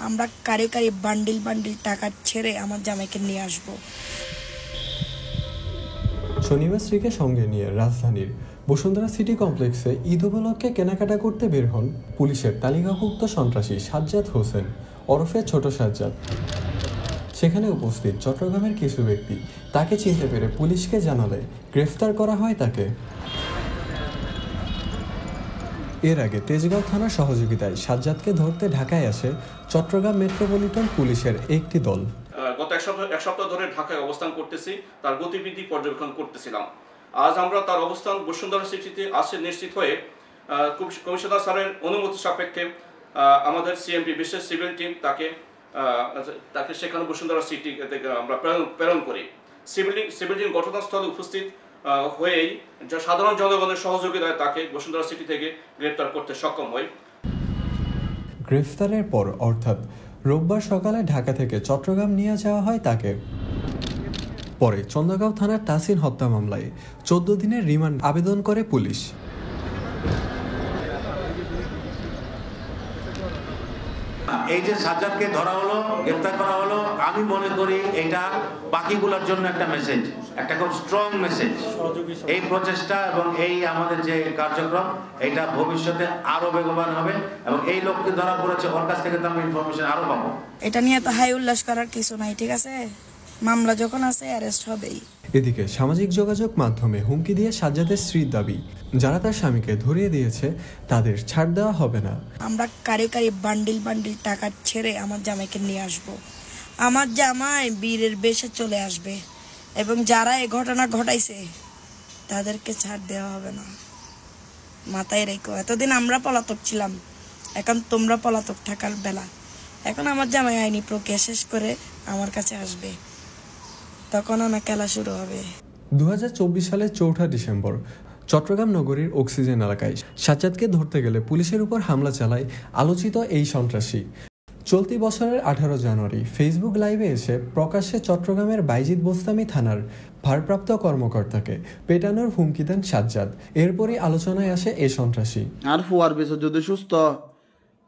আমরা কারে কারে বান্ডিল বান্ডিল টাকা ছেড়ে আমার জামাইকে নিয়ে আসব। শনিবার স্ত্রীকে সঙ্গে নিয়ে রাজধানীর বসুন্ধরা সিটি কমপ্লেক্সে ঈদ উপলক্ষে কেনাকাটা করতে বের হন পুলিশের তালিকাভুক্ত সন্ত্রাসী সাজ্জাদ হোসেন ওরফে ছোট সাজ্জাদ। সেখানে উপস্থিত চট্টগ্রামের কিছু ব্যক্তি তাকে চিনতে পেরে পুলিশকে জানালে গ্রেফতার করা হয় তাকে। এর আগে তেজগাঁও থানার সহযোগিতায় সাজ্জাদকে ধরতে ঢাকায় আসে চট্টগ্রাম মেট্রোপলিটন পুলিশের একটি দল। গত এক সপ্তাহ ধরে ঢাকায় অবস্থান করতেছি, তার গতিবিধি পর্যবেক্ষণ করতেছিলাম। আজ আমরা তার অবস্থান বসুন্ধরা সিটিতে আছে নিশ্চিত হয়ে কমিশনার স্যারের অনুমতি সাপেক্ষে আমাদের সিএমপি বিশেষ সিভিল টিম তাকে সেখানে বসুন্ধরা সিটি থেকে আমরা প্রেরণ করি। সিভিল টিম ঘটনাস্থলে উপস্থিত হয়েই সাধারণ জনগণের সহযোগিতায় তাকে বসুন্ধরা সিটি থেকে গ্রেফতার করতে সক্ষম হয়। গ্রেফতারের পর অর্থাৎ রোববার সকালে ঢাকা থেকে চট্টগ্রাম নিয়ে যাওয়া হয় তাকে। পরে চন্দ্রগাঁও থানার তাসিন হত্যা মামলায় 14 দিনের রিমান্ড আবেদন করে পুলিশ। এই যে সাজ্জাদকে ধরা হলো, গ্রেফতার করা হলো, আমি মনে করি এটা বাকিগুলোর জন্য একটা মেসেজ, একটা খুব স্ট্রং মেসেজ। এই প্রচেষ্টা এবং এই আমাদের যে কার্যক্রম এটা ভবিষ্যতে আরো বেগবান হবে এবং এই লোককে ধরা পড়েছে ওর কাছ থেকে তো আমরা ইনফরমেশন আরো পাবো। এটা নিয়ে তো হাই উল্লাস করার কিছু নাই, ঠিক আছে? মামলা যখন আছে অ্যারেস্ট হবেই। এদিকে সামাজিক যোগাযোগ মাধ্যমে হুমকি দিয়ে সাজ্জাদের স্ত্রীর দাবি, যারা তার স্বামীকে ধরিয়ে দিয়েছে তাদের ছাড় দেওয়া হবে না। আমরা কারে কারে বান্ডিল বান্ডিল টাকা ছেড়ে আমার জামাইকে নিয়ে আসব। আমার জামাই বীরের বেশে চলে আসবে এবং যারা এই ঘটনা ঘটাইছে তাদেরকে ছাড় দেওয়া হবে না। মাথায় রেখো, এতদিন আমরা পলাতক ছিলাম, এখন তোমরা পলাতক থাকার বেলা। এখন আমার জামাই আইনি প্রক্রিয়া শেষ করে আমার কাছে আসবে, তখন আমার খেলা শুরু হবে। 2024 সালের 4 ডিসেম্বর চট্টগ্রাম নগরীর অক্সিজেন এলাকায় সাজ্জাদকে ধরতে গেলে পুলিশের উপর হামলা চালায় আলোচিত এই সন্ত্রাসী। চলতি বছরের 18 জানুয়ারি ফেসবুক লাইভে এসে প্রকাশ্যে চট্টগ্রামের বাইজিদ বোস্তামি থানার ভারপ্রাপ্ত কর্মকর্তাকে পেটানোর হুমকি দেন সাজ্জাদ। এরপরই আলোচনায় আসে এই সন্ত্রাসী। আর ফুয়ার বেশ যদি সুস্থ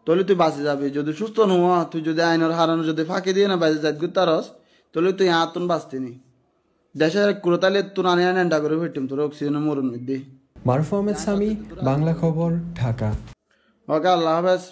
তাহলে তুই বাঁচে যাবি, যদি সুস্থ নয় তুই যদি আইনের হারানো যদি ফাঁকি দিয়ে না বাইজে যাত তারস তাহলে তুই আতুন বাঁচতি নি। দেশের কুড়োতালে তোর আনে আনে করে ফেটিম তোর অক্সিজেনের মরণ মধ্যে। মারুফ আহমেদ সামি, বাংলা খবর, ঢাকা। ওকে, আল্লাহ হাফেজ।